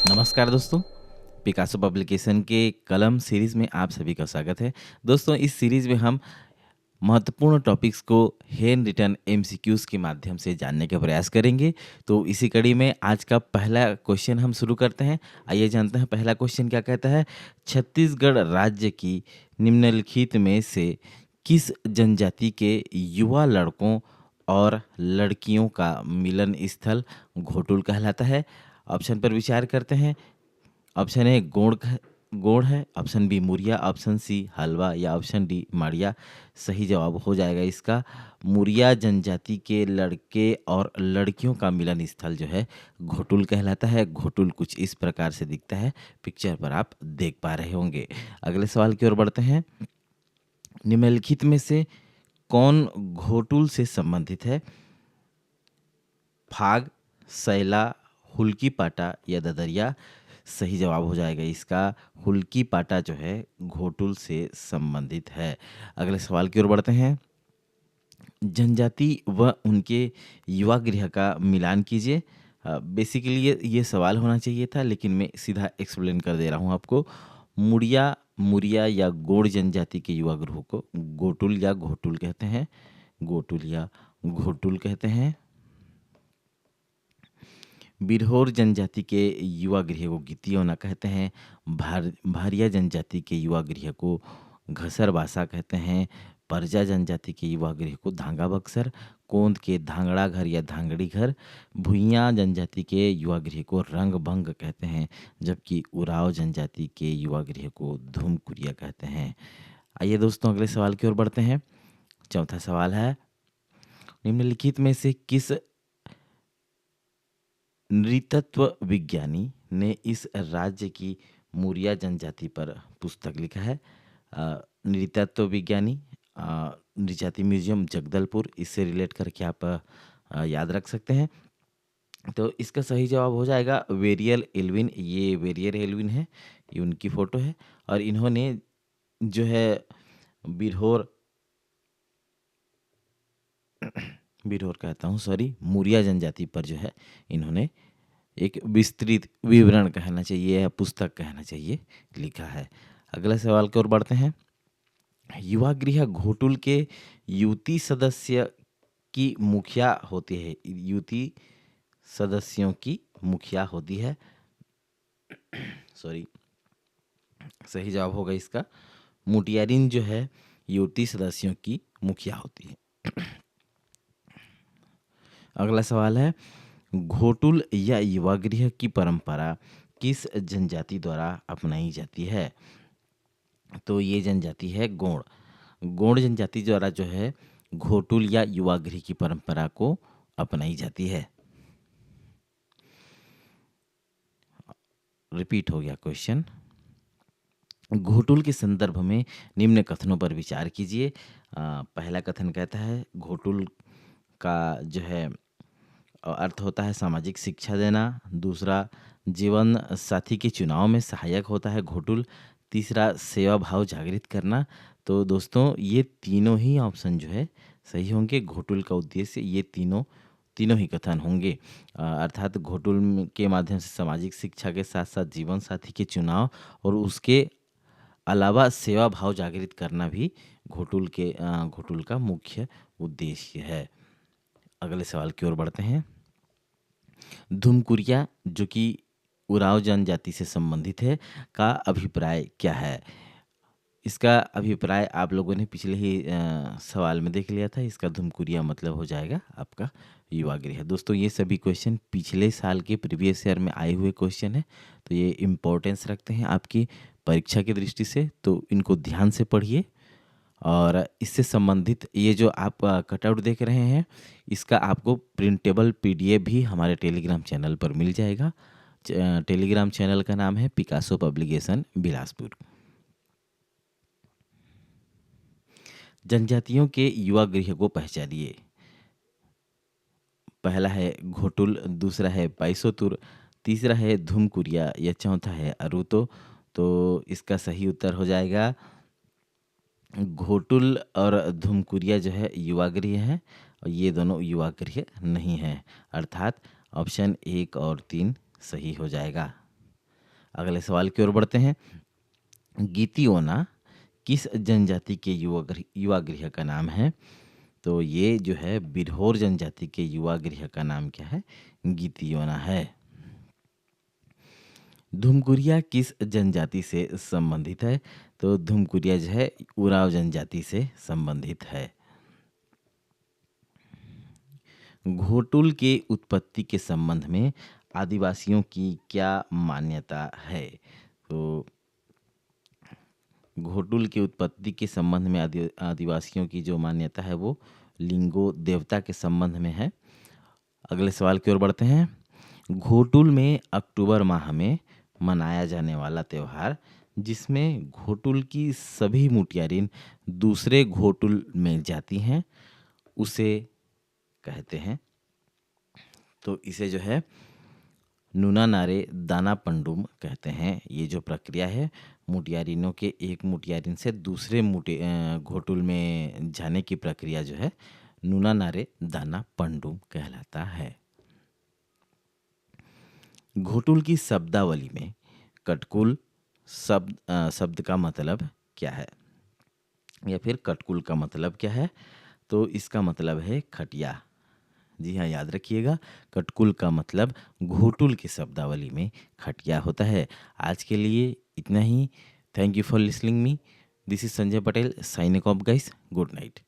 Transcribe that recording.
नमस्कार दोस्तों, Picasso publication के कलम सीरीज़ में आप सभी का स्वागत है। दोस्तों, इस सीरीज़ में हम महत्वपूर्ण टॉपिक्स को हैंड रिटन एमसीक्यूज़ के माध्यम से जानने का प्रयास करेंगे। तो इसी कड़ी में आज का पहला क्वेश्चन हम शुरू करते हैं। आइए जानते हैं पहला क्वेश्चन क्या कहता है। छत्तीसगढ़ राज्य की निम्नलिखित में से किस जनजाति के युवा लड़कों और लड़कियों का मिलन स्थल घोटुल कहलाता है? ऑप्शन पर विचार करते हैं। ऑप्शन ए गोंड है, option B Muria, option C halwa या ऑप्शन डी माड़िया। सही जवाब हो जाएगा इसका मुरिया जनजाति के लड़के और लड़कियों का मिलन स्थल जो है घोटुल कहलाता है। घोटुल कुछ इस प्रकार से दिखता है, पिक्चर पर आप देख पा रहे होंगे। अगले सवाल की ओर बढ़ते हैं। निम्नलिखित में से कौन घोटुल से संबंधित है? फाग, सैला, हुल्की पाटा या ददरिया। सही जवाब हो जाएगा इसका हुल्की पाटा जो है घोटुल से संबंधित है। अगले सवाल की ओर बढ़ते हैं। जनजाति व उनके युवा गृह का मिलान कीजिए। बेसिकली ये सवाल होना चाहिए था, लेकिन मैं सीधा एक्सप्लेन कर दे रहा हूँ आपको। मुड़िया, मुरिया या गोंड जनजाति के युवा गृह को गोटुल या घोटुल कहते हैं। गोटुल या घोटुल कहते हैं। बिरहोर जनजाति के युवा गृह को गितियौना कहते हैं। भारिया जनजाति के युवा गृह को घसरबासा कहते हैं। परजा जनजाति के युवा गृह को धांगा बक्सर, कोंद के धांगड़ा घर या धांगड़ी घर, भुइयां जनजाति के युवा गृह को रंग भंग कहते हैं, जबकि उराव जनजाति के युवा गृह को धूमकुरिया कहते हैं। आइए दोस्तों अगले सवाल की ओर बढ़ते हैं। चौथा सवाल है, निम्नलिखित में से किस नृतत्व विज्ञानी ने इस राज्य की मुरिया जनजाति पर पुस्तक लिखा है? नृतत्व विज्ञानी नृजाति म्यूजियम जगदलपुर, इससे रिलेट करके आप याद रख सकते हैं। तो इसका सही जवाब हो जाएगा वेरियल एल्विन। ये वेरियर एल्विन है, ये उनकी फ़ोटो है और इन्होंने जो है बिरहोर बिरहोर कहता हूँ सॉरी मुरिया जनजाति पर जो है इन्होंने एक विस्तृत विवरण कहना चाहिए या पुस्तक कहना चाहिए लिखा है। अगला सवाल की ओर बढ़ते हैं। युवा गृह घोटुल के युवती सदस्य की मुखिया होती है। युवती सदस्यों की मुखिया होती है। सॉरी, सही जवाब होगा इसका मुटियारिन जो है युवती सदस्यों की मुखिया होती है। अगला सवाल है, घोटुल या युवा गृह की परंपरा किस जनजाति द्वारा अपनाई जाती है? तो ये जनजाति है गोंड। गोंड जनजाति द्वारा जो है घोटुल या युवा गृह की परंपरा को अपनाई जाती है। रिपीट हो गया क्वेश्चन। घोटुल के संदर्भ में निम्न कथनों पर विचार कीजिए। पहला कथन कहता है घोटुल का जो है अर्थ होता है सामाजिक शिक्षा देना। दूसरा, जीवन साथी के चुनाव में सहायक होता है घोटुल। तीसरा, सेवा भाव जागृत करना। तो दोस्तों ये तीनों ही ऑप्शन जो है सही होंगे। घोटुल का उद्देश्य ये तीनों ही कथन होंगे। अर्थात घोटुल के माध्यम से सामाजिक शिक्षा के साथ साथ जीवन साथी के चुनाव और उसके अलावा सेवा भाव जागृत करना भी घोटुल का मुख्य उद्देश्य है। अगले सवाल की ओर बढ़ते हैं। धूमकुरिया जो कि उराव जनजाति से संबंधित है का अभिप्राय क्या है? इसका अभिप्राय आप लोगों ने पिछले ही सवाल में देख लिया था। इसका धूमकुरिया मतलब हो जाएगा आपका युवा गृह। दोस्तों ये सभी क्वेश्चन पिछले साल के प्रीवियस ईयर में आए हुए क्वेश्चन हैं, तो ये इम्पोर्टेंस रखते हैं आपकी परीक्षा की दृष्टि से, तो इनको ध्यान से पढ़िए। और इससे संबंधित ये जो आप कटआउट देख रहे हैं, इसका आपको प्रिंटेबल पीडीएफ भी हमारे टेलीग्राम चैनल पर मिल जाएगा। टेलीग्राम चैनल का नाम है पिकासो पब्लिकेशन बिलासपुर। जनजातियों के युवा गृह को पहचानिए। पहला है घोटुल, दूसरा है बाइसोतुर, तीसरा है धूमकुरिया या चौथा है अरुतो। तो इसका सही उत्तर हो जाएगा घोटुल और धूमकुरिया जो है युवा गृह है और ये दोनों युवा गृह नहीं है, अर्थात ऑप्शन 1 और 3 सही हो जाएगा। अगले सवाल की ओर बढ़ते हैं। गीतियोना किस जनजाति के युवा गृह का नाम है? तो ये जो है बिरहोर जनजाति के युवा गृह का नाम क्या है? गीतियोना है। धुमकुरिया किस जनजाति से संबंधित है? तो धुमकुरिया जो है उराव जनजाति से संबंधित है। घोटुल के उत्पत्ति के संबंध में आदिवासियों की क्या मान्यता है? तो घोटुल की उत्पत्ति के संबंध में आदिवासियों की जो मान्यता है वो लिंगो देवता के संबंध में है। अगले सवाल की ओर बढ़ते हैं। घोटुल में अक्टूबर माह में मनाया जाने वाला त्यौहार जिसमें घोटुल की सभी मुटियारिन दूसरे घोटुल में जाती हैं उसे कहते हैं। तो इसे जो है नूना नारे दाना पंडुम कहते हैं। ये जो प्रक्रिया है मुटियारिनों के एक मुटियारिन से दूसरे घोटुल में जाने की प्रक्रिया जो है नूना नारे दाना पंडुम कहलाता है। घोटुल की शब्दावली में कटकुल शब्द का मतलब क्या है? या फिर कटकुल का मतलब क्या है? तो इसका मतलब है खटिया। जी हाँ, याद रखिएगा, कटकुल का मतलब घोटुल की शब्दावली में खटिया होता है। आज के लिए इतना ही। Thank you for listening me. This is Sanjay Patel signing off guys. Good night.